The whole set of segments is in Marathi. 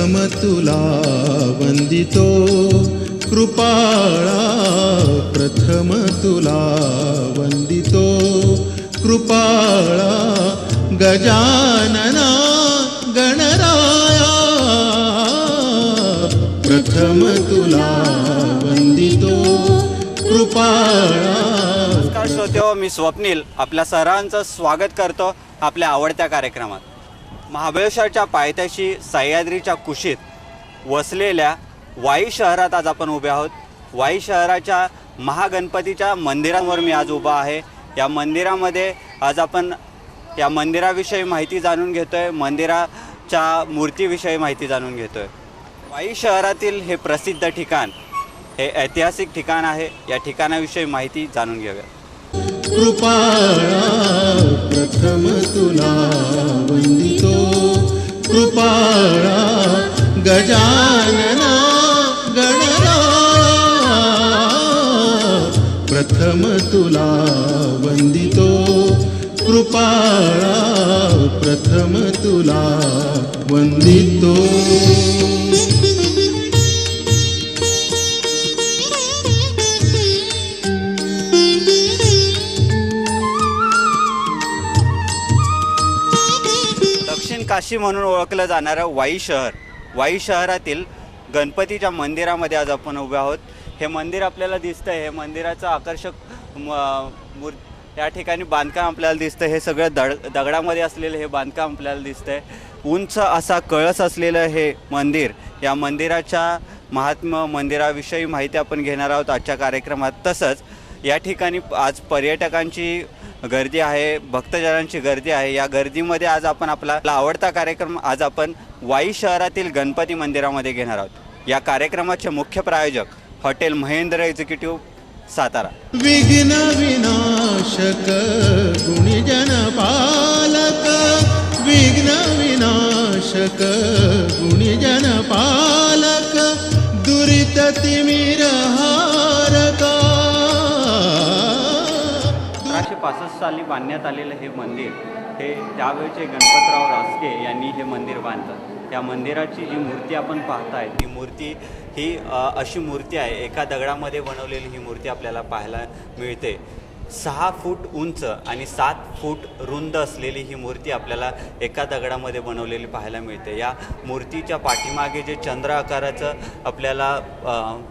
प्रथम तुला वंदितो कृपाळा, प्रथम तुला वंदितो कृपाळा, गजानना गणराया, प्रथम तुला वंदितो कृपाळा. नमस्कार श्रोत्यो, मी स्वप्नील आपल्या सर्वांचं स्वागत करतो आपल्या आवडत्या कार्यक्रमात. महाबळेश्वरच्या पायथ्याशी सह्याद्रीच्या कुशीत वसलेल्या वाई शहरात आज आपण उभे आहोत. वाई शहराच्या महागणपतीच्या मंदिरावर मी आज उभा आहे. या मंदिरामध्ये आज आपण या मंदिराविषयी माहिती जाणून घेतोय, मंदिराच्या मूर्तीविषयी माहिती जाणून घेतोय. वाई शहरातील हे प्रसिद्ध ठिकाण, हे ऐतिहासिक ठिकाण आहे. या ठिकाणाविषयी माहिती जाणून घेऊया. कृपाळा, प्रथम तुला वंदितो कृपाळा, गजानना गणराया, प्रथम तुला वंदितो कृपाळा, प्रथम तुला वंदितो. दक्षिण काशी म्हणून ओळखलं जाणारं वाई शहर, वाई शहरातील गणपतीच्या मंदिरामध्ये आज आपण उभे आहोत. हे मंदिर आपल्याला दिसतं आहे. हे मंदिराचं आकर्षक या ठिकाणी बांधकाम आपल्याला दिसतं. हे सगळं दगडामध्ये असलेलं हे बांधकाम आपल्याला दिसतं आहे. उंच असा कळस असलेलं हे मंदिर, या मंदिराच्या महात्म्य, मंदिराविषयी माहिती आपण घेणार आहोत आजच्या कार्यक्रमात. तसंच या ठिकाणी आज पर्यटकांची गर्दी आहे, भक्तजनांची गर्दी आहे. या गर्दीमध्ये आज आपण आपला आवडता कार्यक्रम आज आपण वाई शहरातील गणपती मंदिरामध्ये घेणार आहोत. या कार्यक्रमाचे मुख्य प्रायोजक हॉटेल महेंद्र एक्झिक्युटिव्ह, सातारा. विघ्न विनाशक गुणीजन पालक, विघ्न विनाशक गुणीजन पालक, दुरित तिमिर हारका. 1865 साली बांधण्यात आलेलं हे मंदिर, हे त्यावेळचे गणपतराव रासके यांनी हे मंदिर बांधलं. या मंदिराची जी मूर्ती आपण पाहताय, ती मूर्ती ही अशी मूर्ती आहे, एका दगडामध्ये बनवलेली ही मूर्ती आपल्याला पाहायला मिळते. 6 फूट उंच आणि 7 फूट रुंद असलेली ही मूर्ती आपल्याला एका दगडामध्ये बनवलेली पाहायला मिळते. या मूर्तीच्या पाठीमागे जे चंद्र आकाराचं आपल्याला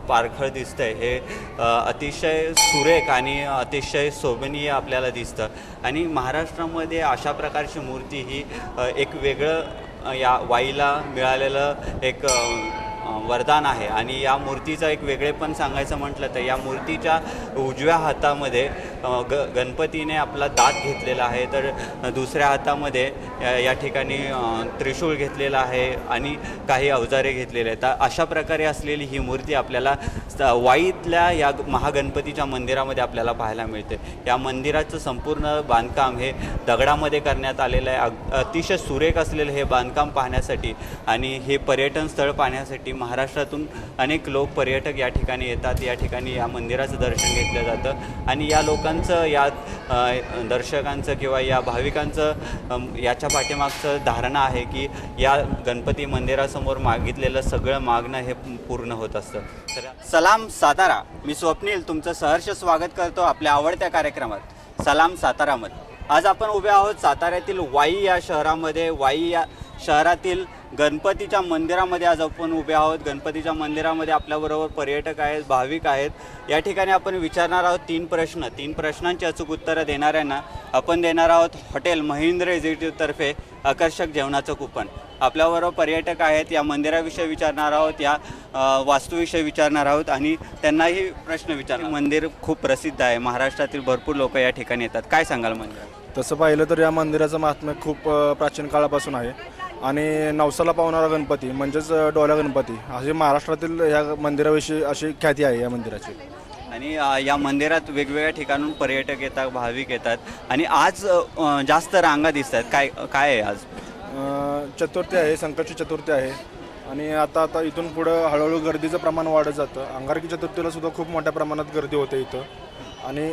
पारखळ दिसतंय, हे अतिशय सुरेख आणि अतिशय शोभनीय आपल्याला दिसतं. आणि महाराष्ट्रामध्ये अशा प्रकारची मूर्ती ही एक वेगळं या वाईला मिळालेलं एक वरदान आहे. आणि या मूर्तीचं एक वेगळेपण सांगायचं म्हटलं तर या मूर्तीच्या उजव्या हातामध्ये गणपतीने आपला दात घेतलेला आहे, तर दुसऱ्या हातामध्ये या ठिकाणी त्रिशूळ घेतलेला आहे आणि काही अवजारे घेतलेले आहेत. अशा प्रकारे असलेली ही मूर्ती आपल्याला वाईतल्या या महागणपतीच्या मंदिरामध्ये आपल्याला पाहायला मिळते. या मंदिराचं संपूर्ण बांधकाम हे दगडामध्ये करण्यात आलेलं आहे. अतिशय सुरेख असलेलं हे बांधकाम पाहण्यासाठी आणि हे पर्यटन स्थळ पाहण्यासाठी महाराष्ट्रातून अनेक लोक, पर्यटक या ठिकाणी येतात. या ठिकाणी या मंदिराचं दर्शन घेतलं जातं आणि या लोकांचं, या दर्शकांचं किंवा या भाविकांचं याच्या पाठीमागचं धारणा आहे की या गणपती मंदिरासमोर मागितलेलं सगळं मागणं हे पूर्ण होत असतं. तर सलाम सातारा, मी स्वप्नील तुमचं सहर्ष स्वागत करतो आपल्या आवडत्या कार्यक्रमात सलाम सातारामध्ये. आज आपण उभे आहोत साताऱ्यातील वाई या शहरामध्ये. वाई या शहरातील गणपतीच्या मंदिरामध्ये आज आपण उभे आहोत. गणपतीच्या मंदिरामध्ये आपल्याबरोबर पर्यटक आहेत, भाविक आहेत. या ठिकाणी आपण विचारणार आहोत 3 प्रश्न. 3 प्रश्नांची अचूक उत्तरं देणाऱ्यांना आपण देणार आहोत हॉटेल महेंद्र एक्झिक्युटिव्हतर्फे आकर्षक जेवणाचं कुपन. आपल्याबरोबर पर्यटक आहेत, या मंदिराविषयी विचारणार आहोत, या वास्तूविषयी विचारणार आहोत आणि त्यांनाही प्रश्न विचारणार. मंदिर खूप प्रसिद्ध आहे, महाराष्ट्रातील भरपूर लोक या ठिकाणी येतात. काय सांगाल मंदिरात? तसं पाहिलं तर या मंदिराचं महात्म्य खूप प्राचीन काळापासून आहे आणि नवसाला पावणारा गणपती म्हणजेच डोल्या गणपती अशी महाराष्ट्रातील ह्या मंदिराविषयी अशी ख्याती आहे या मंदिराची. आणि या मंदिरात वेगवेगळ्या ठिकाणून पर्यटक येतात, भाविक येतात आणि आज जास्त रांगा दिसत आहेत. काय आहे आज? चतुर्थी आहे, संकष्टी चतुर्थी आहे आणि आता इथून पुढं हळूहळू गर्दीचं प्रमाण वाढत जातं. अंगारकी चतुर्थीला सुद्धा खूप मोठ्या प्रमाणात गर्दी होते इथं आणि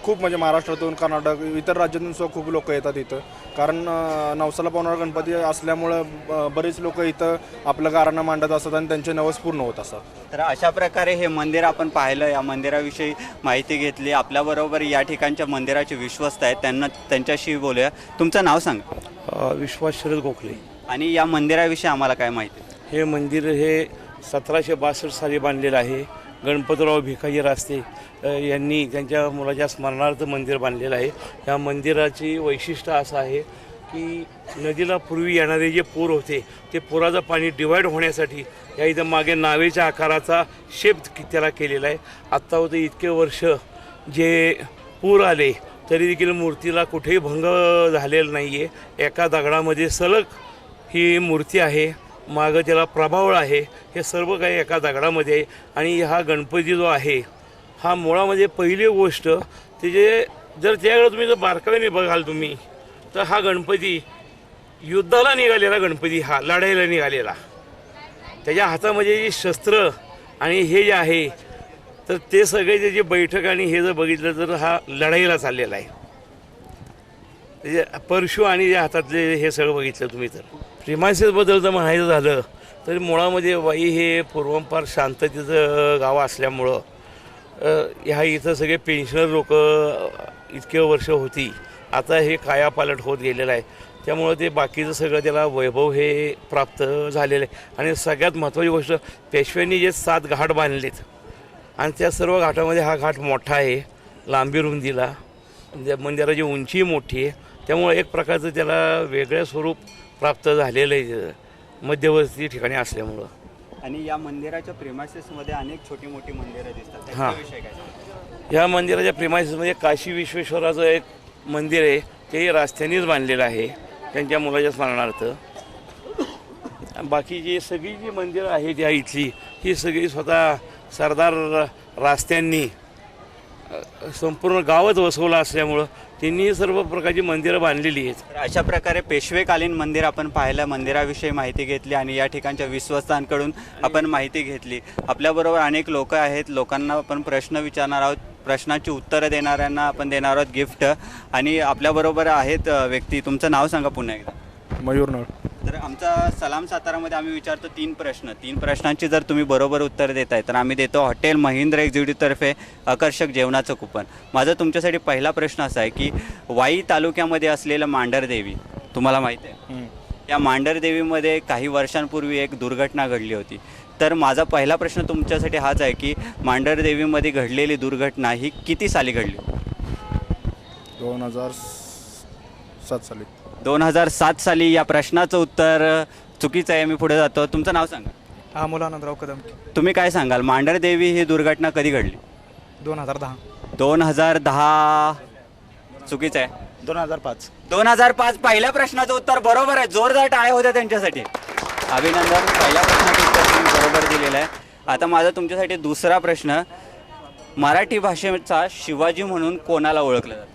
खूप म्हणजे महाराष्ट्रातून कर्नाटक इतर राज्यातून सुद्धा खूप लोक येतात इथं, कारण नवसाला पावणारा गणपती असल्यामुळं बरेच लोक इथं आपलं गाराणं मांडत असतात आणि त्यांचे नवस पूर्ण होत असतात. तर अशा प्रकारे हे मंदिर आपण पाहिलं, या मंदिराविषयी माहिती घेतली. आपल्याबरोबर या ठिकाणच्या मंदिराचे विश्वस्त आहेत, त्यांच्याशी बोलूया. तुमचं नाव सांगा. विश्वास शरद गोखले. आणि या मंदिराविषयी आम्हाला काय माहिती? हे मंदिर हे 1762 साली बांधलेलं आहे. गणपतराव भिकाजी रास्ते यांनी त्यांच्या मुलाच्या स्मरणार्थ मंदिर बांधलेलं आहे. या मंदिराची वैशिष्ट्य असं आहे की नदीला पूर्वी येणारे जे पूर होते, ते पुराचं पाणी डिवाईड होण्यासाठी या इथं मागे नावेच्या आकाराचा शेप त्याला केलेला आहे. आत्ता होतं इतके वर्ष जे पूर आले तरी देखील मूर्तीला कुठेही भंग झालेला नाही आहे. एका दगडामध्ये सलग ही मूर्ती आहे, मागं त्याला प्रभावळ आहे. हे सर्व काही एका दगडामध्ये आहे. आणि हा गणपती जो आहे हा मुळामध्ये पहिली गोष्ट त्याचे जर त्याकडे तुम्ही जर बारकाईने बघाल तुम्ही, तर हा गणपती युद्धाला निघालेला गणपती, हा लढायला निघालेला. त्याच्या हातामध्ये जे शस्त्र आणि हे जे आहे तर ते सगळे जे बैठक आणि हे जर बघितलं तर हा लढाईला चाललेला आहे. त्याचे परशु आणि जे हातातले हे सगळं बघितलं तुम्ही तर. प्रिमायसेसबद्दल जर म्हणायचं झालं तर मुळामध्ये वाई हे पूर्वंपार शांततेचं गाव असल्यामुळं ह्या इथं सगळे पेन्शनर लोक इतके वर्ष होती, आता हे कायापालट होत गेलेलं आहे. त्यामुळं ते बाकीचं सगळं त्याला वैभव हे प्राप्त झालेलं आहे. आणि सगळ्यात महत्त्वाची गोष्ट, पेशव्यांनी जे 7 घाट बांधलेत आणि त्या सर्व घाटामध्ये हा घाट मोठा आहे, लांबी रुंदीला, मंदिराची उंची मोठी आहे. त्यामुळे एक प्रकारचं त्याला वेगळं स्वरूप प्राप्त झालेलं आहे मध्यवर्ती ठिकाणी असल्यामुळं. आणि या मंदिराच्या प्रेमासेसमध्ये अनेक छोटी मोठी मंदिरं दिसतात, त्याच्याविषयी काय? या मंदिराच्या प्रेमाइसेसमध्ये काशी विश्वेश्वराचं एक मंदिर आहे, ते रस्त्यानेच बांधलेलं आहे त्यांच्या मुलाच्या स्मरणार्थ. बाकी जी सगळी जी मंदिरं आहेत या इथली, ही सगळी स्वतः सरदार रास्त्यांनी संपूर्ण गावच वसवलं असल्यामुळं त्यांनी सर्व प्रकारची मंदिरं बांधलेली आहेत. तर अशा प्रकारे पेशवेकालीन मंदिर आपण पाहिलं, मंदिराविषयी माहिती घेतली आणि या ठिकाणच्या विश्वस्तांकडून आपण माहिती घेतली. आपल्याबरोबर अनेक लोक आहेत, लोकांना आपण प्रश्न विचारणार आहोत, प्रश्नांची उत्तरं देणाऱ्यांना आपण देणार आहोत गिफ्ट. आणि आपल्याबरोबर आहेत व्यक्ती. तुमचं नाव सांगा पुन्हा एकदा. मयूर नळ. तर आमचा सलाम सातारामध्ये आम्ही विचारतो 3 प्रश्न. 3 प्रश्नांची जर तुम्ही बरोबर उत्तर देताय तर आम्ही देतो हॉटेल महिंद्रा एक्झिक्युटिव्हतर्फे आकर्षक जेवणाचं कुपन. माझा तुमच्यासाठी पहिला प्रश्न असा आहे की वाई तालुक्यामध्ये असलेलं मांढरदेवी तुम्हाला माहिती आहे? या मांढरदेवीमध्ये काही वर्षांपूर्वी एक दुर्घटना घडली होती. तर माझा पहिला प्रश्न तुमच्यासाठी हाच आहे की मांढरदेवीमध्ये घडलेली दुर्घटना ही किती साली घडली? 2007 साली. 2007 साली. या प्रश्नाचं उत्तर चुकीचं आहे. मी पुढे जातो. तुमचं नाव सांगा. अमोल आनंदराव कदम. तुम्ही काय सांगाल, मांढरदेवी ही दुर्घटना कधी घडली? 2010. 2010 चुकीचं आहे. 2005. 2005. पहिल्या प्रश्नाचं उत्तर बरोबर आहे. जोरदार टाळ्या होत्या त्यांच्यासाठी. अभिनंदन. पहिल्या प्रश्नाचं उत्तर तुम्ही बरोबर दिलेलं आहे. आता माझा तुमच्यासाठी दुसरा प्रश्न, मराठी भाषेचा शिवाजी म्हणून कोणाला ओळखलं जातं?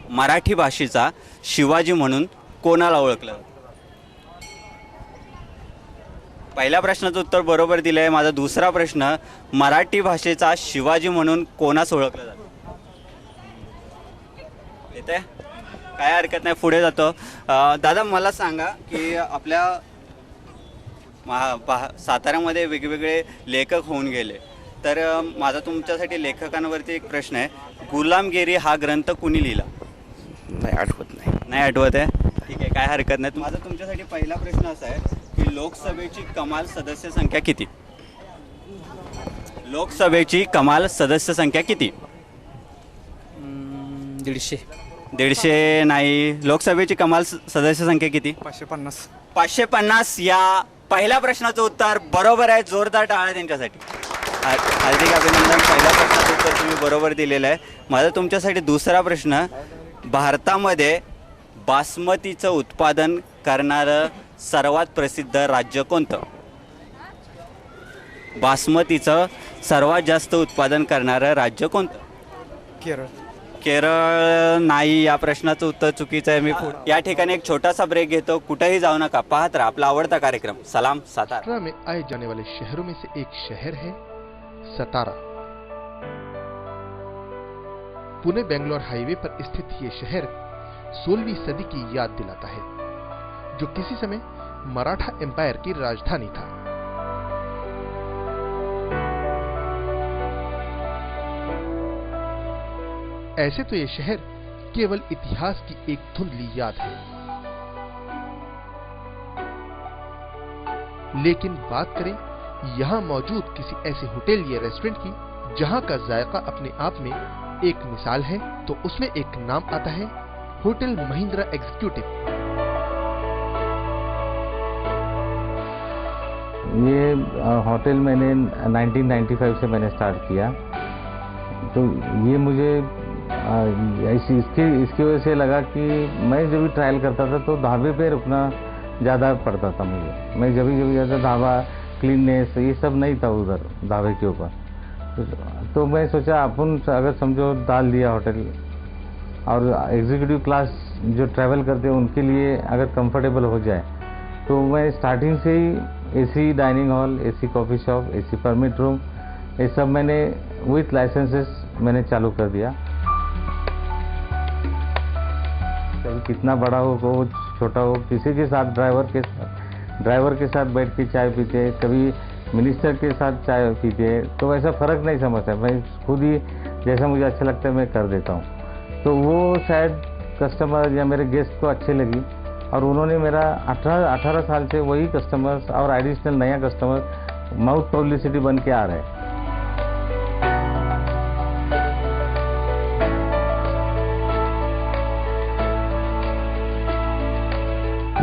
मराठी भाषेचा शिवाजी म्हणून कोणाला ओळखलं जातं? पहिल्या प्रश्नाचं उत्तर बरोबर दिलं आहे. माझा दुसरा प्रश्न, मराठी भाषेचा शिवाजी म्हणून कोणास ओळखलं जातं? येते? काय हरकत नाही, पुढे जातो. दादा मला सांगा की आपल्या साताऱ्यामध्ये वेगवेगळे लेखक होऊन गेले, तर माझा तुमच्यासाठी लेखकांवरती एक प्रश्न आहे. गुलामगिरी हा ग्रंथ कुणी लिहिला? नाही आठवत नाही. नाही आठवत आहे? ठीक आहे, काय हरकत नाही. माझा तुमच्यासाठी पहिला प्रश्न असा आहे की लोकसभेची कमाल सदस्य संख्या किती? लोकसभेची कमाल सदस्य संख्या किती? 150. 150 नाही. लोकसभेची कमाल सदस्य संख्या किती? 550. 550. या पहिल्या प्रश्नाचं उत्तर बरोबर आहे. जोरदार टाळ्या त्यांच्यासाठी. हार्दिक अभिनंदन. पहिल्या प्रश्नाचं उत्तर तुम्ही बरोबर दिलेलं आहे. माझा तुमच्यासाठी दुसरा प्रश्न, भारतामध्ये बासमतीचं उत्पादन करणारं सर्वात प्रसिद्ध राज्य कोणतं? बासमतीचं सर्वात जास्त उत्पादन करणारं राज्य कोणतं? केरळ. केरळ नाही. या प्रश्नाचं उत्तर चुकीचं आहे. मी या ठिकाणी एक छोटासा ब्रेक घेतो. कुठेही जाऊ नका, पाहत राहा आपला आवडता कार्यक्रम सलाम सातारा. सतारा में आए जाने वाले शहरों में से एक शहर है सतारा. पुणे बेंगलोर हाईवे पर स्थित ये शहर 16वीं सदी की याद दिलाता है, जो किसी समय मराठा एम्पायर की राजधानी था। ऐसे तो ये शहर केवल इतिहास की एक धुंधली याद है, लेकिन बात करें यहां मौजूद किसी ऐसे होटल या रेस्टोरेंट की जहां का जायका अपने आप में एक मिसाल है, तो उसमें एक नाम आता है होटल महिंद्रा एग्जीक्यूटिव। ये होटल मैंने 1995 से मैंने स्टार्ट किया, तो ये मुझे इसकी वजह से लगा कि मैं जब भी ट्रायल करता था तो ढाबे पे रुकना ज़्यादा पड़ता था मुझे। मैं जब भी जाता ढाबा क्लीननेस ये सब नहीं था उधर ढाबे के ऊपर, तो मैं सोचा अपन अगर समझो डाल दिया होटल, और एग्जीक्यूटिव क्लास जो ट्रैवल करते हैं उनके लिए अगर कंफर्टेबल हो जाए, तो मैं स्टार्टिंग से ही AC dining hall, AC coffee shop, AC permit room, ये सब मैंने विथ लाइसेंसेस मैंने चालू कर दिया। कभी कितना बड़ा हो छोटा हो, किसी के साथ ड्राइवर के साथ बैठ के चाय पीते, कभी मिनिस्टर के साथ चाय पीते, तो ऐसा फ़र्क नहीं समझता। मैं खुद ही जैसा मुझे अच्छा लगता है मैं कर देता हूँ। तो वो शायद कस्टमर या मेरे गेस्ट को अच्छे लगी, और उन्होंने मेरा 18 साल से वही कस्टमर्स और एडिशनल नया कस्टमर माउथ पब्लिसिटी बन के आ रहे हैं।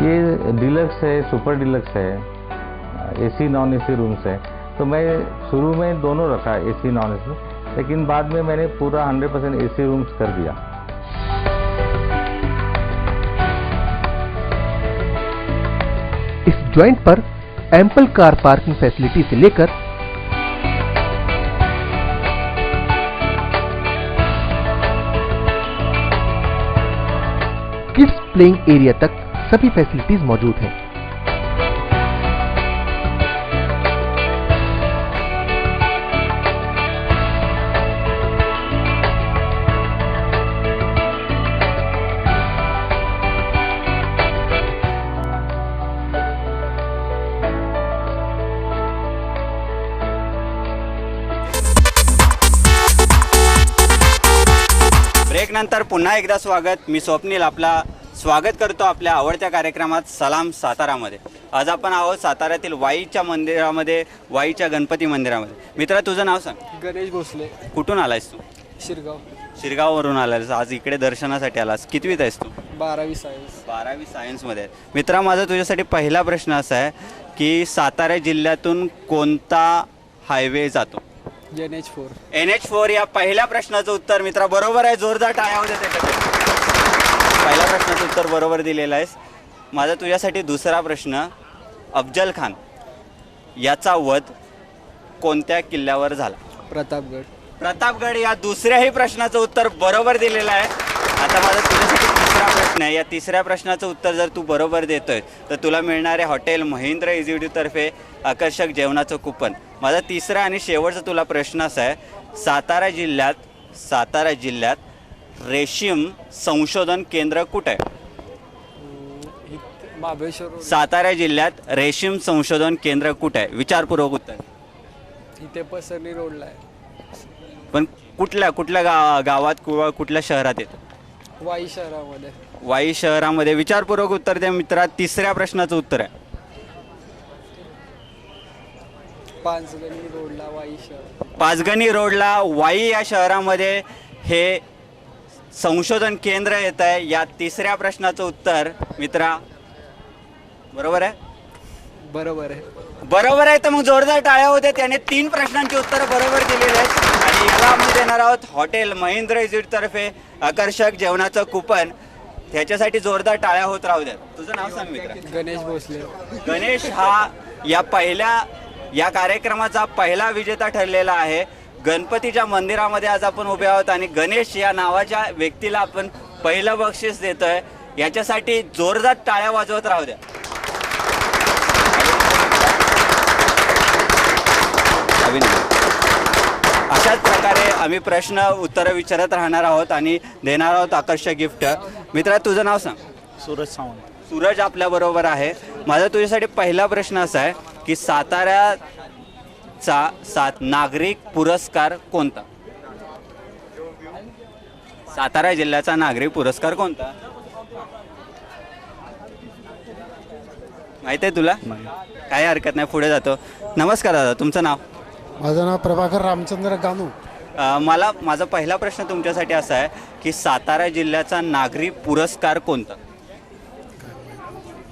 ये डिलक्स है, सुपर डिलक्स है, एसी नॉन एसी रूम्स है। तो मैं शुरू में दोनों रखा, एसी नॉन एसी, लेकिन बाद में मैंने पूरा 100% एसी रूम्स कर दिया। इस जॉइंट पर एम्पल कार पार्किंग फैसिलिटी से लेकर किड्स प्लेइंग एरिया तक सभी फैसिलिटीज मौजूद हैं। ब्रेक नंतर पुन्हा एकदा स्वागत। मी स्वप्नील आपला स्वागत करतो आपल्या आवडत्या कार्यक्रमात सलाम सातारामध्ये। आज आपण आहोत साताऱ्यातील वाईच्या मंदिरामध्ये, वाईच्या गणपती मंदिरामध्ये। मित्रा तुझं नाव सांग। गणेश भोसले, कुठून आलायस तू? शिरगाव, शिरगाववरून आलायस, आज इकडे दर्शनासाठी आलास। कितवीत आहेस तू? 12वी सायन्स। 12वी सायन्समध्ये आहे। मित्रा माझा तुझ्यासाठी पहिला प्रश्न असा आहे की सातारा जिल्ह्यातून कोणता हायवे जातो? NH4। NH4 या पहिल्या प्रश्नाचं उत्तर मित्रा बरोबर आहे। जोरदार टाळ्या होत्या त्याच्यासाठी। पहिल्या प्रश्नाचं उत्तर बरोबर दिलेलं आहेस। माझा तुझ्यासाठी दुसरा प्रश्न, अफजल खान याचा वध कोणत्या किल्ल्यावर झाला? प्रतापगड। प्रतापगड या दुसऱ्याही प्रश्नाचं उत्तर बरोबर दिलेलं आहे। आता माझा तुझ्यासाठी तिसरा प्रश्न आहे। या तिसऱ्या प्रश्नाचं उत्तर जर तू बरोबर देतोय तर तुला मिळणारे हॉटेल महिंद्रा एक्झिक्युटिव्हतर्फे आकर्षक जेवणाचं कुपन। माझा तिसरा आणि शेवटचा तुला प्रश्न असा आहे, सातारा जिल्ह्यात रेशीम संशोधन केंद्र कुठे आहे? महाबळेश्वर। सातारा जिल्ह्यात रेशीम संशोधन केंद्र कुठे आहे? विचारपूर्वक उत्तर। इथे पसरणी रोडला आहे। पण कुठल्या गावात किंवा कुठल्या शहरात येतं? वाई शहरामध्ये। वाई शहरामध्ये। विचारपूर्वक उत्तर द्या मित्रा। तिसऱ्या प्रश्नाचं उत्तर आहे पाचगणी रोडला, वाई शहर। पाचगणी रोडला वाई या शहरामध्ये हे संशोधन केंद्र येत आहे। या तिसऱ्या प्रश्नाचं उत्तर मित्रा बरोबर आहे? बरोबर आहे। बरोबर आहे। तर मग जोरदार टाळ्या होत्या। त्याने 3 प्रश्नांची उत्तरं बरोबर दिलेली आहेत आणि याला आम्ही देणार आहोत हॉटेल महिंद्रा एक्झिक्युटिव्हतर्फे आकर्षक जेवणाचं कुपन। ह्याच्यासाठी जोरदार टाळ्या होत राहू द्या। तुझं नाव सांग मित्रा। गणेश भोसले। गणेश हा या कार्यक्रमाचा पहिला विजेता ठरलेला आहे। गणपतीच्या मंदिरामध्ये आज आपण उभे आहोत आणि गणेश या नावाच्या व्यक्तीला आपण पहिलं बक्षीस देतोय। याच्यासाठी जोरदार टाळ्या वाजवत राहू द्या। अशा अशाच प्रकारे आम्ही प्रश्न उत्तरं विचारत राहणार आहोत आणि देणार आहोत आकर्षक गिफ्ट. मित्रा, तुझं नाव सांग. सूरज सावंत. सूरज आपल्याबरोबर आहे. माझा तुझ्यासाठी पहिला प्रश्न असा आहे की साताऱ्याचा नागरिक पुरस्कार कोणता? सातारा जिल्ह्याचा नागरिक पुरस्कार कोणता? माहिती आहे तुला? काही हरकत नाही, पुढे जातो. नमस्कार दादा, तुमचं नाव? माझं नाव प्रभाकर रामचंद्र गानू. माझा पहिला प्रश्न तुमच्यासाठी असा आहे की सातारा जिल्ह्याचा नागरिक पुरस्कार कोणता?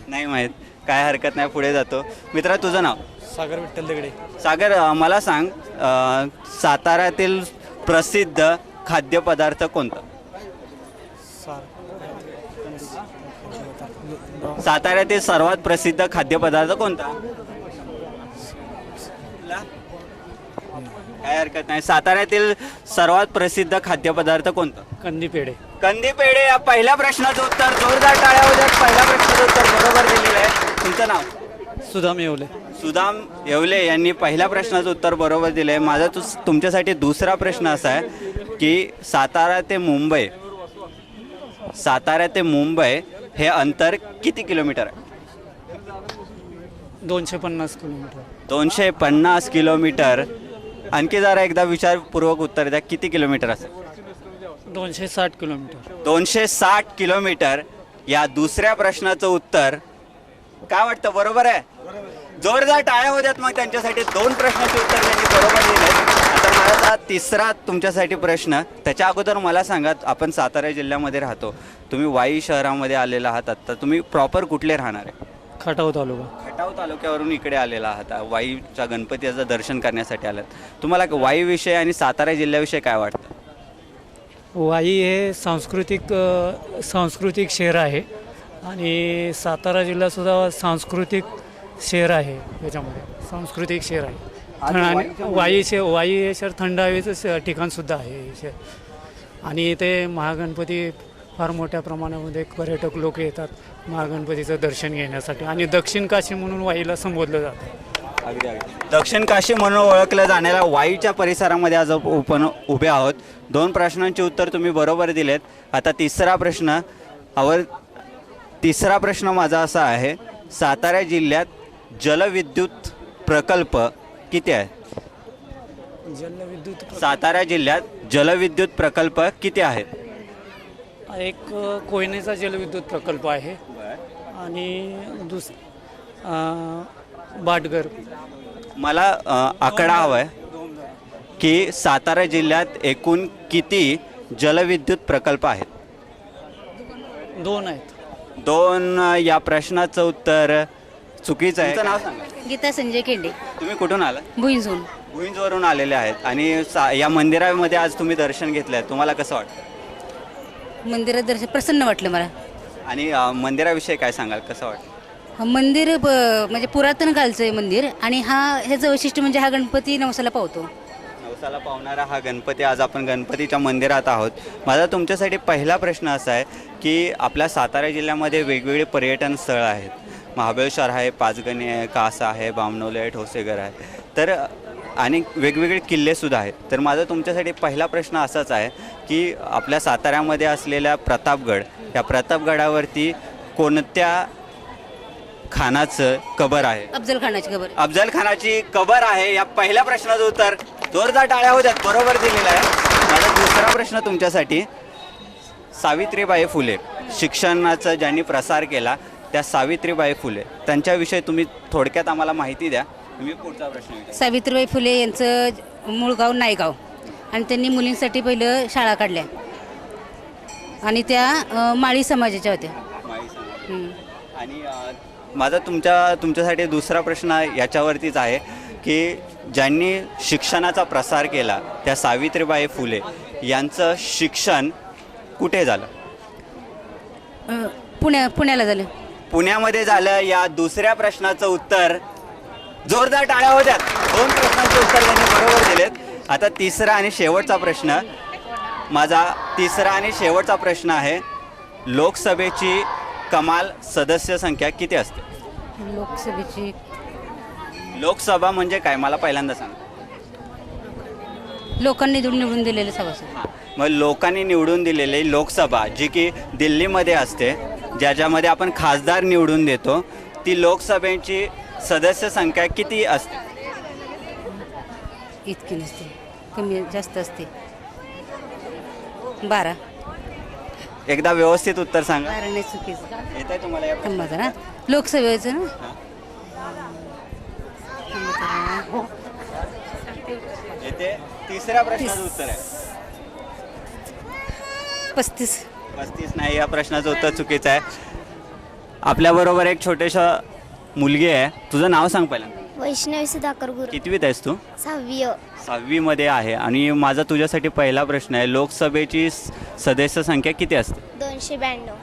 नाही माहीत, काय हरकत नाही, पुढे जातो. मित्रा, तुझं नाव? सागर विठ्ठल दगडे. सागर, मला सांग, साताऱ्यातील प्रसिद्ध खाद्यपदार्थ कोणता? साताऱ्यातील सर्वात प्रसिद्ध खाद्यपदार्थ कोणता? काय हरकत नाही. साताऱ्यातील सर्वात प्रसिद्ध खाद्यपदार्थ कोणता? कंदी पेढे. कंदी पेढे. या पहिल्या प्रश्नाचं उत्तर जोरदार टाळ्या होत्या. पहिल्या प्रश्नाचं उत्तर बरोबर दिलेलं आहे. तुमचं नाव? सुदाम येवले. सुदाम येवले यांनी पहिल्या प्रश्नाचं उत्तर बरोबर दिलं आहे. माझा तुमच्यासाठी दुसरा प्रश्न असा आहे की सातारा ते मुंबई हे अंतर किती किलोमीटर आहे? 250 किलोमीटर. 250 किलोमीटर. आणखी जरा एकदा विचारपूर्वक उत्तर द्या, किती किलोमीटर असेल? 260 किलोमीटर. 260 किलोमीटर. या दुसऱ्या प्रश्नाचं उत्तर काय वाटतं, बरोबर आहे? जोरदार टाळ्या होत्यात मग त्यांच्यासाठी. 2 प्रश्नाचे उत्तर त्यांनी बरोबर दिले. आता माझा तिसरा तुमच्यासाठी प्रश्न. त्याच्या अगोदर मला सांगा, आपण सातारा जिल्ह्यामध्ये राहतो, तुम्ही वाई शहरामध्ये आलेला आहात. आता तुम्ही प्रॉपर कुठले राहणार आहे? खटाव तालुका. खटाव तालुक्यावरून इकडे आलेला आहात, वाईच्या गणपतीचं दर्शन करण्यासाठी आलात. तुम्हाला वाईविषयी आणि सातारा जिल्ह्याविषयी काय वाटतं? वाई हे सांस्कृतिक शहर आहे आणि सातारा जिल्हासुद्धा सांस्कृतिक शहर आहे. याच्यामध्ये सांस्कृतिक शहर आहे. आणि वाई हे शहर थंड हवेचं ठिकाणसुद्धा आहे हे शहर. आणि इथे महागणपती फार मोठ्या प्रमाणामध्ये पर्यटक लोक येतात महागणपतीचं दर्शन घेण्यासाठी. आणि दक्षिण काशी म्हणून वाईला संबोधलं जातं. दक्षिण काशी म्हणून ओळखलं जाणाऱ्या वाईच्या परिसरामध्ये आज आपण उभे आहोत. 2 प्रश्नांची उत्तर तुम्ही बरोबर दिलेत. आता तिसरा प्रश्न माझा असा आहे, सातारा जिल्ह्यात जलविद्युत प्रकल्प किती आहे? सातारा जिल्ह्यात जलविद्युत प्रकल्प किती आहेत? एक कोयनेचा जलविद्युत प्रकल्प आहे आणि बाटगर. मला आकडा हवा आहे की सातारा जिल्ह्यात एकूण किती जलविद्युत प्रकल्प आहेत? 2 आहेत. 2. या प्रश्नाचं उत्तर चुकीचं आहे. नाव सांगा. गीता संजय केंडे. तुम्ही कुठून आला? भुईंजून. भुईंजवरून आलेले आहेत आणि या मंदिरामध्ये आज तुम्ही दर्शन घेतलंय, तुम्हाला कसं वाटतं? मंदिरात दर्शन प्रसन्न वाटलं मला. आणि मंदिराविषयी काय सांगाल, कसं वाटतं? मंदिर म्हणजे पुरातन कालचं आहे मंदिर. आणि ह्याचं वैशिष्ट्य म्हणजे हा गणपती नवसाला पावतो. नवसाला पावणारा हा गणपती. आज आपण गणपतीच्या मंदिरात आहोत. माझा तुमच्यासाठी पहिला प्रश्न असा आहे की आपल्या सातारा जिल्ह्यामध्ये वेगवेगळे पर्यटन स्थळं आहेत. महाबळेश्वर आहे, पाचगणी आहे, कासा आहे, बामणोली आहे, ठोसेघर आहे, तर आणि वेगवेगळे किल्लेसुद्धा आहेत. तर माझा तुमच्यासाठी पहिला प्रश्न असाच आहे की आपल्या साताऱ्यामध्ये असलेल्या प्रतापगड, या प्रतापगडावरती कोणत्या खानाचं कबर आहे? अफजल खानाची कबर. अफजल खानाची कबर आहे. या पहिल्या प्रश्नाचं उत्तर जोरदार टाळ्या होत्यात, बरोबर दिलेलं आहे. माझा दुसरा प्रश्न तुमच्यासाठी, सावित्रीबाई फुले शिक्षणाचा ज्यांनी प्रसार केला, त्या सावित्रीबाई फुले त्यांच्याविषयी तुम्ही थोडक्यात आम्हाला माहिती द्या. तुम्ही पुढचा प्रश्न विचारा. सावित्रीबाई फुले यांचं मूळ गाव नायगाव आणि त्यांनी मुलींसाठी पहिलं शाळा काढल्या आणि त्या माळी समाजाच्या होत्या. आणि माझा तुमच्यासाठी दुसरा प्रश्न याच्यावरतीच आहे की ज्यांनी शिक्षणाचा प्रसार केला त्या सावित्रीबाई फुले यांचं शिक्षण कुठे झालं? पुण्याला झालं. पुण्यामध्ये झालं. या दुसऱ्या प्रश्नाचं उत्तर जोरदार टाळ्या होत्यात. 2 प्रश्नांचे उत्तर त्यांनी बरोबर दिलेत. आता तिसरा आणि शेवटचा प्रश्न. माझा तिसरा आणि शेवटचा प्रश्न आहे, लोकसभेची कमाल सदस्य संख्या किती असते? लोकसभेची लोकसभा म्हणजे काय, मला पहिल्यांदा सांगा. लोकांनी निवडून दिलेले सभासद. मग लोकांनी निवडून दिलेली लोकसभा जी की दिल्लीमध्ये असते, ज्याच्यामध्ये आपण खासदार निवडून देतो, ती लोकसभेची सदस्य संख्या किती असते? इतकी नसते, कमी जास्त असते. 12. एकदा व्यवस्थित उत्तर सांगा. 12 नाही चुकीचं. येत आहे तुम्हाला या प्रश्नाचं? थांबा जरा. लोकसभेचं ना येते तिसऱ्या प्रश्नाचं उत्तर आहे. 35. 35 नाही, या प्रश्नाचं उत्तर चुकीचं आहे. आपल्याबरोबर एक छोटीशा मुलगी आहे. तुझं नाव सांग पहिल्यांदा. वैष्णवी सुधाकर गुरु. कितवीत आहेस तू? 6वी. 6वीमध्ये आहे. आणि माझा तुझ्यासाठी पहिला प्रश्न आहे, लोकसभेची सदस्य संख्या किती असते? 292.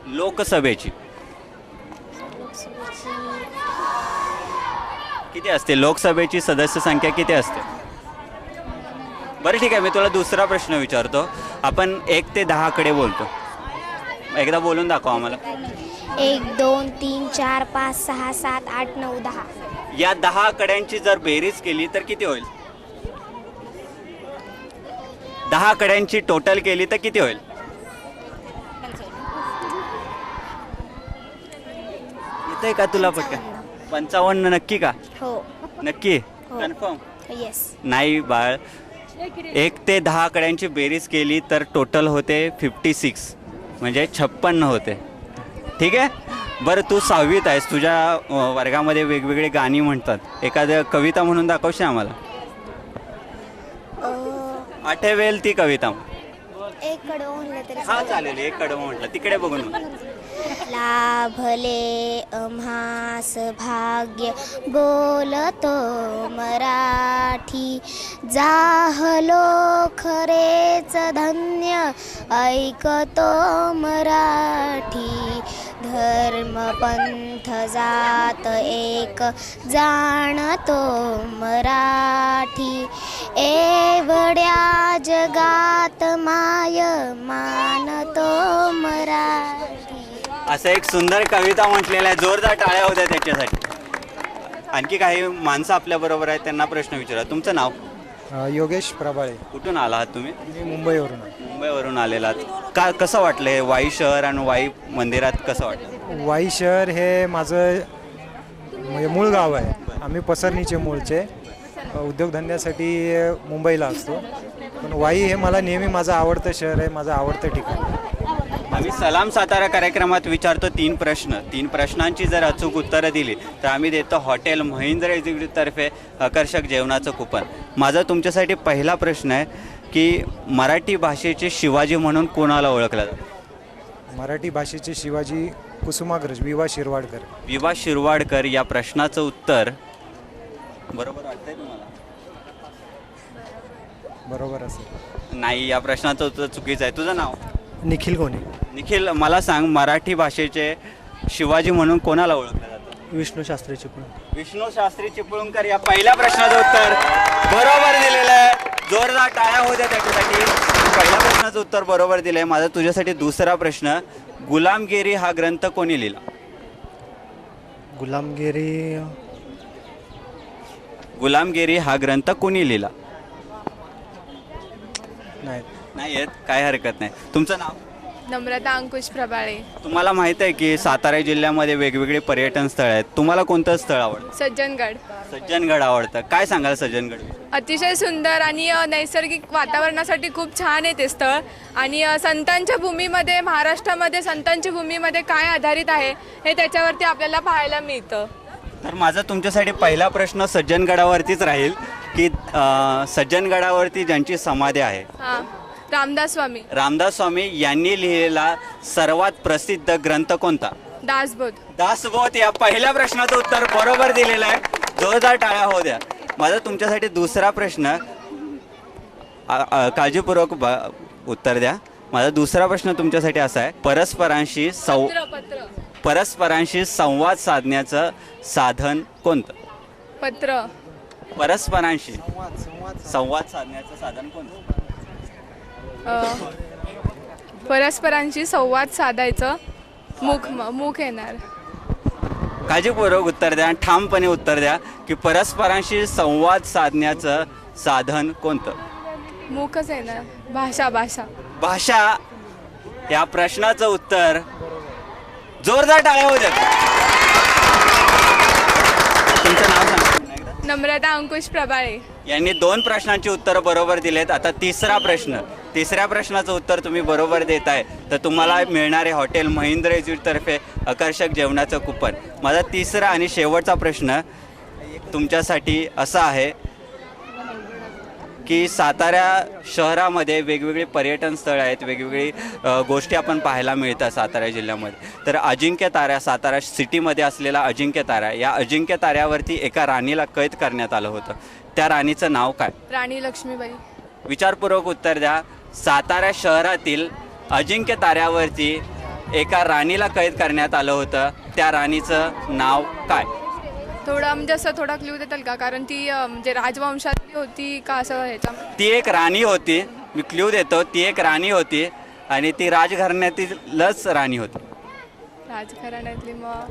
लोकसभेची लोकसभेची किती असते? लोकसभेची सदस्य संख्या किती असते? बरं ठीक आहे, मी तुला दुसरा प्रश्न विचारतो. आपण 1 ते 10 कडे बोलतो, एकदा बोलून दाखव आम्हाला. 1 2 3 4 5 6 7 8 9 10. या 10 कड्यांची जर बेरीज केली तर किती होईल? 10 कड्यांची टोटल केली तर किती होईल? येतंय का तुला पटकन? 55. नक्की का? हो. नक्की हो. कन्फर्म? येस. नाही बाळ, 1 ते 10 कड्यांची बेरीज केली तर टोटल होते 56, म्हणजे 56 होते. ठीक आहे. बरं, तू 6वीत आहेस, तुझ्या वर्गामध्ये वेगवेगळे गाणी म्हणतात, एखाद्या कविता म्हणून दाखवशील आम्हाला? आठवेल ती कविता. एक कडवं म्हणलं तरी हा चालेल, एक कडवं म्हटलं, तिकडे बघून म्हण. लाभले आम्हास भाग्य बोलतो मराठी, जाहलो खरेच धन्य ऐकतो मराठी, धर्म पंथ जात एक जाणतो मराठी, एवढ्या जगात माय मानतो मराठी. असं एक सुंदर कविता म्हटलेला आहे, जोरदार टाळ्या होत्या त्याच्यासाठी. आणखी काही माणसं आपल्याबरोबर आहेत, त्यांना प्रश्न विचारा. तुमचं नाव? योगेश प्रभाळे. कुठून आला आहात तुम्ही? मी मुंबईवरून. मुंबईवरून आलेलात. कसं वाटलं हे वाई शहर आणि वाई मंदिरात कसं वाटलं? वाई शहर हे माझं म्हणजे मूळ गाव आहे. आम्ही पसरणीचे मूळचे, उद्योगधंद्यासाठी मुंबईला असतो, पण वाई हे मला नेहमी माझं आवडतं शहर आहे, माझं आवडतं ठिकाण. आम्ही सलाम सातारा कार्यक्रमात विचारतो 3 प्रश्न. 3 प्रश्नांची जर अचूक उत्तरं दिली तर आम्ही देतो हॉटेल महिंद्रा एक्झिक्युटिव्हतर्फे आकर्षक जेवणाचं कुपन. माझा तुमच्यासाठी पहिला प्रश्न आहे की मराठी भाषेचे शिवाजी म्हणून कोणाला ओळखलं जातं? मराठी भाषेचे शिवाजी कुसुमाग्रज वि वा शिरवाडकर. वि वा शिरवाडकर. या प्रश्नाचं उत्तर बरोबर वाटतंय तुम्हाला? बरोबर असेल. नाही, या प्रश्नाचं उत्तर चुकीचं आहे. तुझं नाव? निखिल गोने. निखिल, मला सांग, मराठी भाषेचे शिवाजी म्हणून कोणाला ओळखलं जातं? विष्णू शास्त्री चिपळूण. विष्णू शास्त्री चिपळूणकर. या पहिल्या प्रश्नाचं उत्तर बरोबर दिलेलं आहे, जोरदार टाळ्या होत्या त्याच्यासाठी. पहिल्या प्रश्नाचं उत्तर बरोबर दिलं आहे. माझा तुझ्यासाठी दुसरा प्रश्न, गुलामगिरी हा ग्रंथ कोणी लिहिला? गुलामगिरी हा ग्रंथ कोणी लिहिला? नाही येत, काय हरकत नाही. तुमचं नाव? नम्रता अंकुश प्रभाळे. तुम्हाला माहित आहे की सातारा जिल्ह्यामध्ये वेगवेगळे पर्यटन स्थळ आहेत, तुम्हाला कोणतं स्थळ आवडतं? सज्जनगड. सज्जनगड आवडतं. काय सांगाल सज्जनगड? अतिशय सुंदर आणि नैसर्गिक वातावरणासाठी खूप छान आहे ते स्थळ. आणि संतांच्या भूमीमध्ये, महाराष्ट्रामध्ये संतांच्या भूमीमध्ये काय आधारित आहे हे त्याच्यावरती आपल्याला पाहायला मिळतं. तर माझा तुमच्यासाठी पहिला प्रश्न सज्जनगडावरतीच राहील की सज्जनगडावरती ज्यांची समाधी आहे, हां, रामदास स्वामी. रामदास स्वामी यांनी लिहिलेला सर्वात प्रसिद्ध ग्रंथ कोणता? दासबोध. दासबोध. या पहिल्या प्रश्नाचं उत्तर बरोबर दिलेलं आहे, जोरदार टाळ्या होऊ द्या. माझा तुमच्यासाठी दुसरा प्रश्न, काळजीपूर्वक उत्तर द्या. माझा दुसरा प्रश्न तुमच्यासाठी असा आहे, परस्परांशी संवाद साधण्याचं साधन कोणतं? पत्र. परस्परांशी संवाद साधण्याचं साधन कोणतं? परस्परांशी संवाद साधायचं मुख येणार. काळजीपूर्वक उत्तर द्या, ठामपणे उत्तर द्या की परस्परांशी संवाद साधण्याचं साधन कोणतं? मुखच आहे ना, भाषा भाषा. भाषा या प्रश्नाचं उत्तर जोरदार टाळ्या होऊ द्या. तुमचं नाव सांगा पुन्हा एकदा. नम्रता अंकुश प्रभाळे. यांनी 2 प्रश्नांची उत्तरं बरोबर दिलेत. आता तिसरा प्रश्न, तिसऱ्या प्रश्नाचं उत्तर तुम्ही बरोबर देताय तर तुम्हाला मिळणारे हॉटेल महिंद्रा तर्फे आकर्षक जेवणाचं कुपन. माझा तिसरा आणि शेवटचा प्रश्न तुमच्यासाठी असा आहे की सातारा शहरामध्ये वेगवेगळी पर्यटन स्थळं आहेत, वेगवेगळी गोष्टी आपण पाहायला मिळतात सातारा जिल्ह्यामध्ये. तर अजिंक्य तारा, सातारा सिटीमध्ये असलेला अजिंक्य तारा, या अजिंक्य ताऱ्यावरती एका राणीला कैद करण्यात आलं होतं. त्या राणीचं नाव काय? राणी लक्ष्मीबाई. विचारपूर्वक उत्तर द्या. सातारा शहरातील अजिंक्य ताऱ्यावरती एका राणीला कैद करण्यात आलं होतं. त्या राणीचं नाव काय? थोडा म्हणजे असं थोडा क्ल्यू देताल का, कारण ती म्हणजे राजवंशातली होती का असं ह्याच्या. ती एक राणी होती. मी क्ल्यू देतो. ती एक राणी होती आणि ती राजघराण्यातीलच राणी होती. राजघराण्यातली मग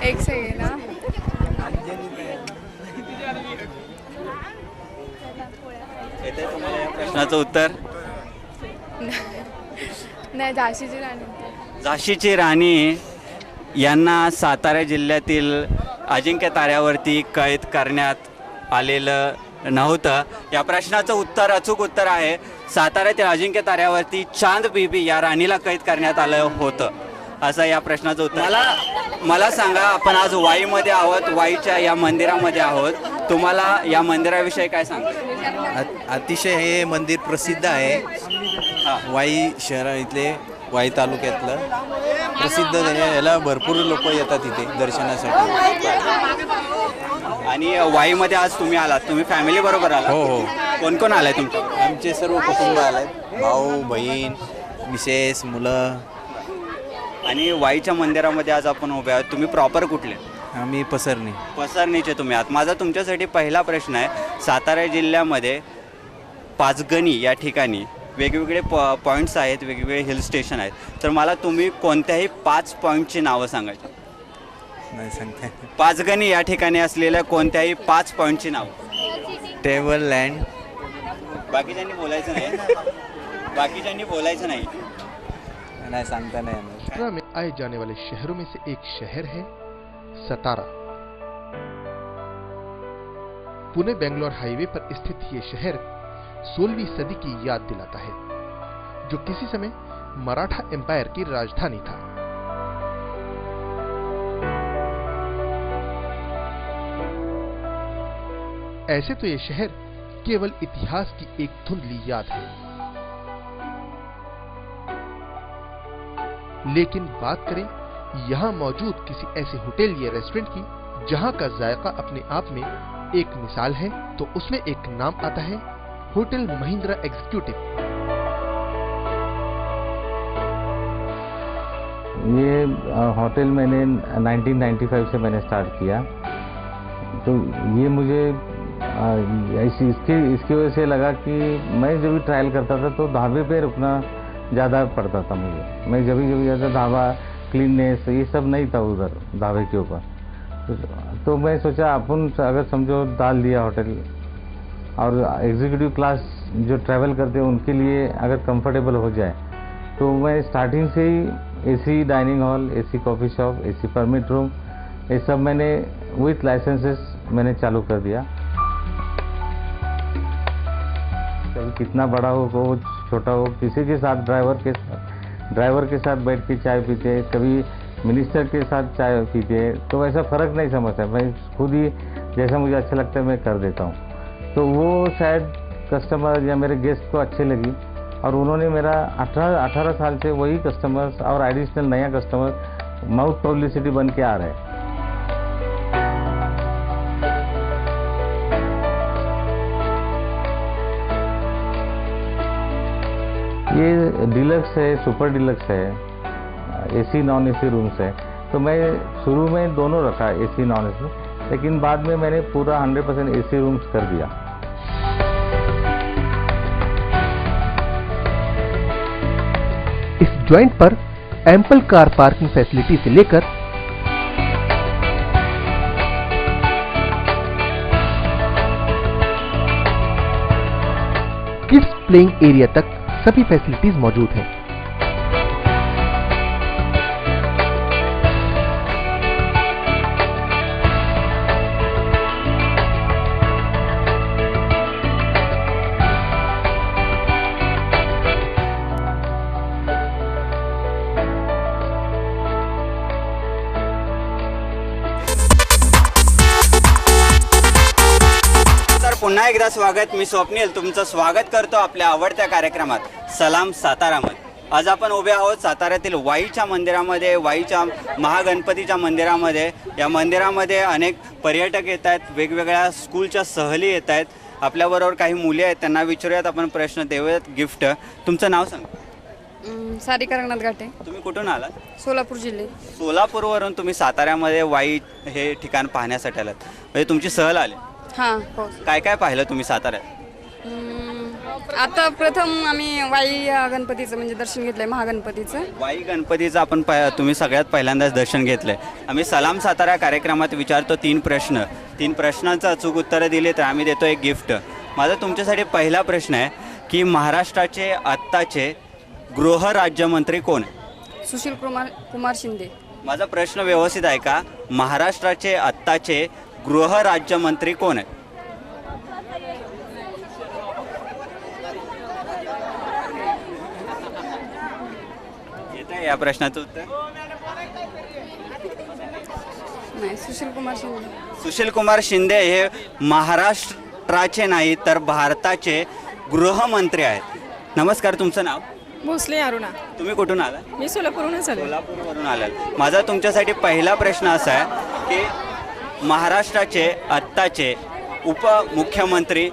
एक सेकंड ना. येते तुम्हाला या प्रश्नाचं उत्तर? नाही, झाशीची राणी. झाशीची राणी यांना सातारा जिल्ह्यातील अजिंक्य ताऱ्यावरती कैद करण्यात आलेलं नव्हतं. या प्रश्नाचं उत्तर, अचूक उत्तर आहे, साताऱ्यातील अजिंक्य ताऱ्यावरती चांद बीबी या राणीला कैद करण्यात आलं होतं, असं या प्रश्नाचं उत्तर. मला सांगा, आपण आज वाईमध्ये आहोत, वाईच्या या मंदिरामध्ये आहोत. तुम्हाला या मंदिराविषयी काय सांगता? अतिशय हे मंदिर प्रसिद्ध आहे. वाई शहरा इथले, वाई तालुक्यातलं प्रसिद्ध याला भरपूर लोक येतात इथे दर्शनासाठी. आणि वाईमध्ये आज तुम्ही आलात, तुम्ही फॅमिली बरोबर आलात? हो हो. कोण कोण आलाय तुमचं? आमचे सर्व कुटुंब आले, भाऊ बहीण मिसेस मुलं. आणि वाईच्या मंदिरामध्ये आज आपण उभे आहोत. तुम्ही प्रॉपर कुठले? आम्ही पसरणी. पसरणीचे तुम्ही आहात. माझा तुमच्यासाठी पहिला प्रश्न आहे, सातारा जिल्ह्यामध्ये पाचगणी या ठिकाणी वेगवेगळे पॉईंट्स आहेत, वेगवेगळे हिल स्टेशन आहेत. तर मला तुम्ही कोणत्याही 5 पॉईंटची नावं सांगायची. नाही सांगता. पाचगणी या ठिकाणी असलेल्या कोणत्याही 5 पॉईंटची नाव. Table land. बाकीच्यांनी बोलायचं नाही, बाकीच्यांनी बोलायचं नाही. नहीं सांगता नहीं. सतारा में आए जाने वाले शहरों में से एक शहर है सतारा. पुणे बेंगलोर हाईवे पर स्थित ये शहर 16वीं सदी की याद दिलाता है, जो किसी समय मराठा एम्पायर की राजधानी था. ऐसे तो ये शहर केवल इतिहास की एक धुंधली याद है, लेकिन बात करें यहां मौजूद किसी ऐसे होटल या रेस्टोरेंट की जहां का जायका अपने आप में एक मिसाल है, तो उसमें एक नाम आता है होटल महिंद्रा एग्जीक्यूटिव. ये होटल मैंने 1995 से मैंने स्टार्ट किया. तो ये मुझे इसकी वजह से लगा कि मैं जब भी ट्रायल करता था तो ढाबे पे रुकना ज़्यादा पड़ता था मुझे. मैं जब भी जाता ढाबा, क्लीननेस ये सब नहीं था उधर ढाबे के ऊपर. तो मैं सोचा अपन अगर समझो डाल दिया होटल, और एग्जीक्यूटिव क्लास जो ट्रैवल करते हैं उनके लिए अगर कंफर्टेबल हो जाए, तो मैं स्टार्टिंग से ही AC dining hall, AC coffee shop, AC permit room, ये सब मैंने विथ लाइसेंसेस मैंने चालू कर दिया. कभी कितना बड़ा हो छोटा हो, किसी के साथ ड्राइवर के साथ बैठ के चाय पीते, कभी मिनिस्टर के साथ चाय पीते, तो वैसा फ़र्क नहीं समझता. मैं खुद ही जैसा मुझे अच्छा लगता है मैं कर देता हूँ. तो वो शायद कस्टमर या मेरे गेस्ट को अच्छी लगी, और उन्होंने मेरा 18 साल से वही कस्टमर्स और एडिशनल नया कस्टमर माउथ पब्लिसिटी बन के आ रहे हैं. ये डिलक्स है, सुपर डिलक्स है, एसी नॉन एसी रूम्स है. तो मैं शुरू में दोनों रखा, एसी नॉन एसी, लेकिन बाद में मैंने पूरा 100% एसी रूम्स कर दिया. इस जॉइंट पर एम्पल कार पार्किंग फैसिलिटी से लेकर किड्स प्लेइंग एरिया तक सभी फैसिलिटीज मौजूद हैं। पुन्हा एकदा स्वागत. मी स्वप्नील तुमचं स्वागत करतो आपल्या आवडत्या कार्यक्रमात सलाम सातारामध्ये. आज आपण उभे आहोत साताऱ्यातील वाईच्या मंदिरामध्ये, वाईच्या महागणपतीच्या मंदिरामध्ये. या मंदिरामध्ये अनेक पर्यटक येत आहेत, वेगवेगळ्या स्कूलच्या सहली येत आहेत. आपल्याबरोबर काही मुली आहेत, त्यांना विचारूयात आपण प्रश्न, देऊयात गिफ्ट. तुमचं नाव सांगा. सारिका रंगनाथ घाटे, तुम्ही कुठून आलात? सोलापूर जिल्हे. सोलापूरवरून तुम्ही साताऱ्यामध्ये वाई हे ठिकाण पाहण्यासाठी आलात, म्हणजे तुमची सहल आली. हां हो. काय काय पाहिलं तुम्ही साताऱ्यात? आता प्रथम आम्ही वाई गणपतीचं म्हणजे दर्शन घेतलंय, महागणपतीचं. वाई गणपतीचं आपण तुम्ही सगळ्यात पहिल्यांदाच दर्शन घेतलंय. आम्ही सलाम सातारा कार्यक्रमात विचारतो 3 प्रश्न. 3 प्रश्नांचं अचूक उत्तरं दिली तर आम्ही देतो एक गिफ्ट. माझा तुमच्यासाठी पहिला प्रश्न आहे की महाराष्ट्राचे आत्ताचे गृहराज्यमंत्री कोण? सुशील कुमार शिंदे. माझा प्रश्न व्यवस्थित आहे का? महाराष्ट्राचे आत्ताचे गृहराज्यमंत्री कोण आहे? येत आहे या प्रश्नाचं उत्तर? नाही, सुशील कुमार शिंदे. सुशील कुमार शिंदे हे महाराष्ट्राचे नाही तर भारताचे गृहमंत्री आहेत. नमस्कार, तुमचं नाव? भोसले अरुणा. तुम्ही कुठून आला? मी सोलापूरहूनच आले. सोलापूरवरून आलात. माझा तुमच्यासाठी पहिला प्रश्न असा आहे की महाराष्ट्राचे आत्ताचे उपमुख्यमंत्री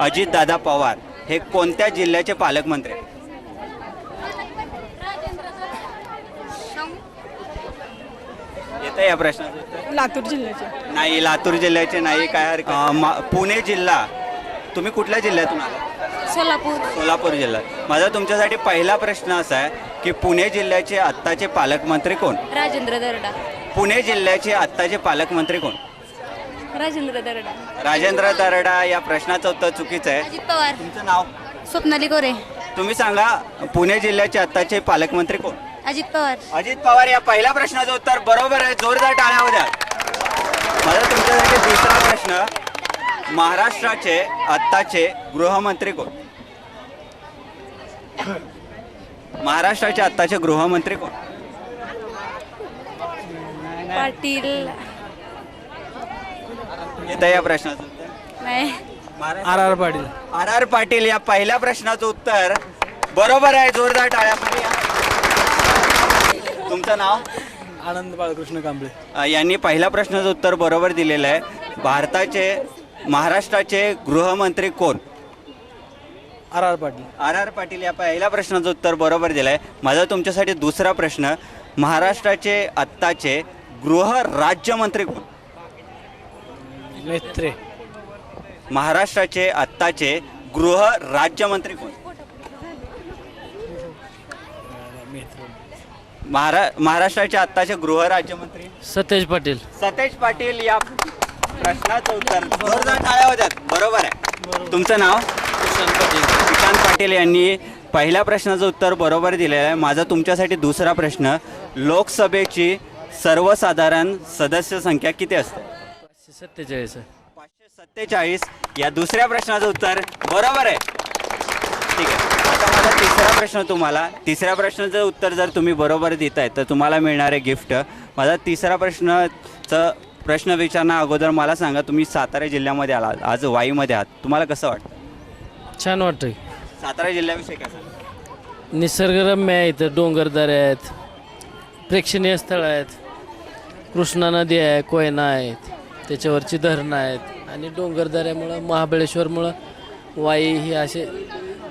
अजितदादा पवार हे कोणत्या जिल्ह्याचे पालकमंत्री? येतं या प्रश्नाचं उत्तर? लातूर जिल्ह्याचे. नाही, लातूर जिल्ह्याचे नाही. काय पुणे जिल्हा. तुम्ही कुठल्या जिल्ह्यातून आला? सोलापूर. सोलापूर जिल्हा. माझा तुमच्यासाठी पहिला प्रश्न असा आहे की पुणे जिल्ह्याचे आत्ताचे पालकमंत्री कोण? राजेंद्र दरडा. पुणे जिल्ह्याचे आत्ताचे पालकमंत्री कोण? राजेंद्र दरडा. राजेंद्र दरडा. या प्रश्नाचं उत्तर चुकीचं आहे. अजित पवार. तुमचं नाव? स्वप्नाली गोरे. तुम्ही सांगा, पुणे जिल्ह्याचे आत्ताचे पालकमंत्री कोण? अजित पवार. अजित पवार. या पहिल्या प्रश्नाचं उत्तर बरोबर आहे. जोरदार टाळ्या होऊ द्या. माझा तुमच्यासाठी दुसरा प्रश्न, महाराष्ट्राचे आत्ताचे गृहमंत्री कोण? महाराष्ट्राचे आत्ताचे गृहमंत्री कोण? पाटील. येतं या प्रश्नाचं उत्तर? नाही. आर पाटील. आर पाटील. या पहिल्या प्रश्नाचं उत्तर बरोबर आहे. जोरदार टाळ्या. तुमचं नाव? आनंद बाळकृष्ण कांबळे. यांनी पहिल्या प्रश्नाचं उत्तर बरोबर दिलेलं आहे. महाराष्ट्राचे गृहमंत्री कोण? आर पाटील. आर पाटील. या पहिल्या प्रश्नाचं उत्तर बरोबर दिलं आहे. माझा तुमच्यासाठी दुसरा प्रश्न, महाराष्ट्राचे आत्ताचे गृहराज्यमंत्री कोण? मेत्रे. महाराष्ट्राचे आत्ताचे गृहराज्यमंत्री कोण? महाराष्ट्राचे आत्ताचे गृहराज्यमंत्री? सतेज पाटील. सतेज पाटील. या प्रश्नाचं उत्तर जोरदार टाळ्या होत्यात. बरोबर आहे. तुमचं नाव? किसान पाटील. यांनी पहिल्या प्रश्नाचं उत्तर बरोबर दिलेलं आहे. माझा तुमच्यासाठी दुसरा प्रश्न, लोकसभेची सर्वसाधारण सदस्य संख्या किती असते? 547. 547. या दुसऱ्या प्रश्नाचं उत्तर बरोबर आहे. ठीक आहे. आता माझा तिसरा प्रश्न तुम्हाला, तिसऱ्या प्रश्नाचं उत्तर जर तुम्ही बरोबर देताय तर तुम्हाला मिळणार आहे गिफ्ट. माझा तिसरा प्रश्न विचारण्या अगोदर मला सांगा, तुम्ही सातारा जिल्ह्यामध्ये आला, आज वाईमध्ये आहात, तुम्हाला कसं वाटतं? छान वाटतंय. सातारा जिल्ह्याविषयी काय सांगा? निसर्गरम्य आहे, इथं डोंगरदऱ्या आहेत, प्रेक्षणीय स्थळं आहेत, कृष्णा नदी आहे, कोयना आहेत, त्याच्यावरची धरणं आहेत आणि डोंगरदऱ्यामुळं, महाबळेश्वरमुळं वाई ही असे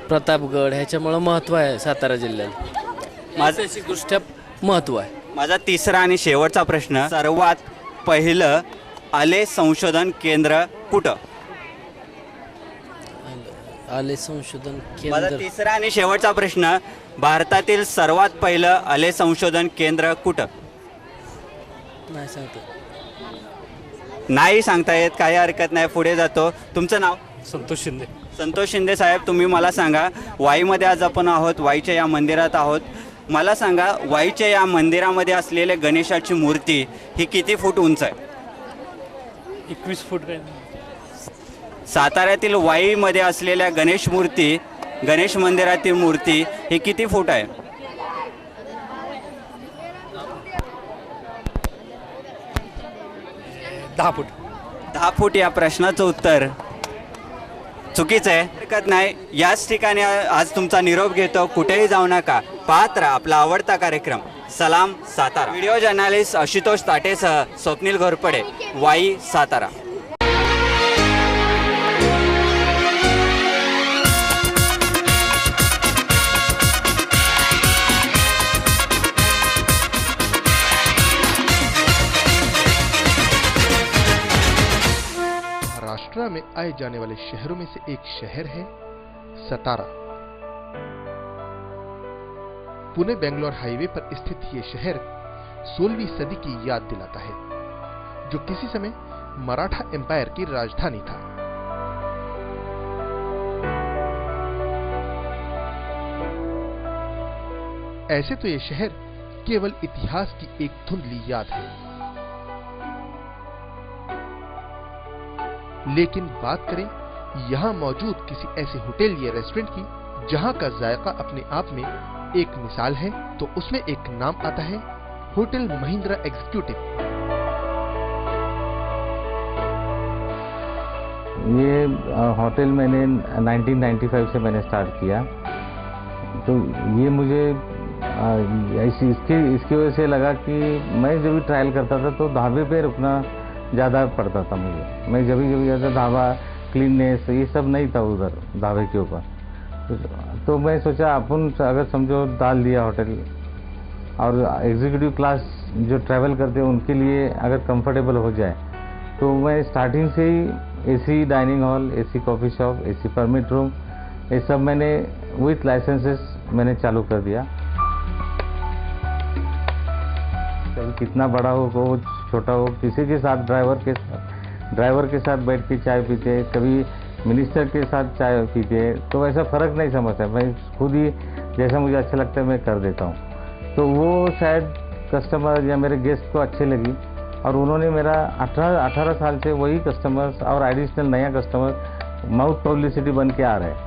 प्रतापगड ह्याच्यामुळं महत्त्व आहे सातारा जिल्ह्याला. ऐतिहासिकदृष्ट्या महत्त्व आहे. माझा तिसरा आणि शेवटचा प्रश्न, सर्वात पहिलं आले संशोधन केंद्र कुठं? आले संशोधन माझा केंद्र. तिसरा आणि शेवटचा प्रश्न, भारतातील सर्वात पहिलं आले संशोधन केंद्र कुठं? नाही सांगतो. नाही सांगता येत, काही हरकत नाही, पुढे जातो. तुमचं नाव? संतोष शिंदे. संतोष शिंदे साहेब, तुम्ही मला सांगा, वाईमध्ये आज आपण आहोत, वाईच्या या मंदिरात आहोत. मला सांगा, वाईच्या या मंदिरामध्ये असलेले गणेशाची मूर्ती ही किती फूट उंच आहे? 21 फूट काय. साताऱ्यातील वाईमध्ये असलेल्या गणेश मंदिरातील मूर्ती ही किती फूट आहे? 10 फूट. 10 फूट या प्रश्नाचं उत्तर चुकीचं आहे. हरकत नाही, याच ठिकाणी आज तुमचा निरोप घेतो. कुठेही जाऊ नका, पाहत राहा आपला आवडता कार्यक्रम सलाम सातारा. व्हिडिओ जर्नलिस्ट आशुतोष ताटेसह स्वप्नील घोरपडे, वाई, सातारा. महाराष्ट्र में आए जाने वाले शहरों में से एक शहर है सतारा। पुणे बेंगलोर हाईवे पर स्थित ये शहर 16वीं सदी की याद दिलाता है, जो किसी समय मराठा एम्पायर की राजधानी था। ऐसे तो ये शहर केवल इतिहास की एक धुंधली याद है, लेकिन बात करें यहां मौजूद किसी ऐसे होटल या रेस्टोरेंट की जहां का जायका अपने आप में एक मिसाल है, तो उसमें एक नाम आता है होटल महिंद्रा एग्जीक्यूटिव। ये होटल मैंने 1995 से मैंने स्टार्ट किया, तो ये मुझे इसकी वजह से लगा कि मैं जब भी ट्रायल करता था तो ढाबे पे रुकना ज़्यादा पड़ता था मुझे। मैं जब भी जाता ढाबा, क्लीननेस ये सब नहीं था उधर ढाबे के ऊपर। तो मैं सोचा अपन अगर समझो डाल दिया होटल, और एग्जीक्यूटिव क्लास जो ट्रैवल करते हैं उनके लिए अगर कंफर्टेबल हो जाए, तो मैं स्टार्टिंग से ही AC dining hall, AC coffee shop, AC permit room, ये सब मैंने विथ लाइसेंसेस मैंने चालू कर दिया। कभी कितना बड़ा हो छोटा हो, किसी के साथ ड्राइवर के साथ बैठ के चाय पीते, कभी मिनिस्टर के साथ चाय पीते, तो ऐसा फ़र्क नहीं समझता। मैं खुद ही जैसा मुझे अच्छा लगता है मैं कर देता हूँ। तो वो शायद कस्टमर या मेरे गेस्ट को अच्छे लगी, और उन्होंने मेरा 18 साल से वही कस्टमर्स और एडिशनल नया कस्टमर माउथ पब्लिसिटी बन के आ रहे हैं।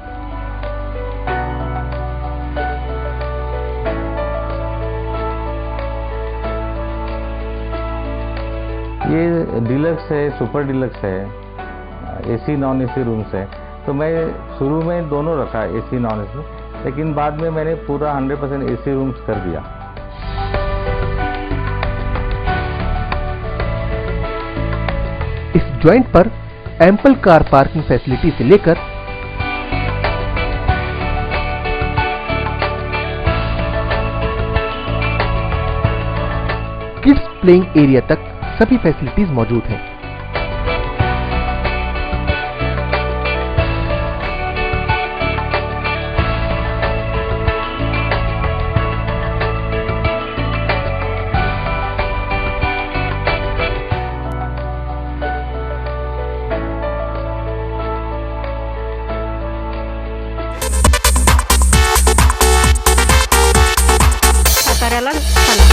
ये डिलक्स है, सुपर डिलक्स है, एसी नॉन एसी रूम्स है। तो मैं शुरू में दोनों रखा, एसी नॉन एसी, लेकिन बाद में मैंने पूरा 100% एसी रूम्स कर दिया। इस जॉइंट पर एम्पल कार पार्किंग फैसिलिटी से लेकर किड्स प्लेइंग एरिया तक सभी फैसिलिटीज मौजूद हैं। साताऱ्याला चला.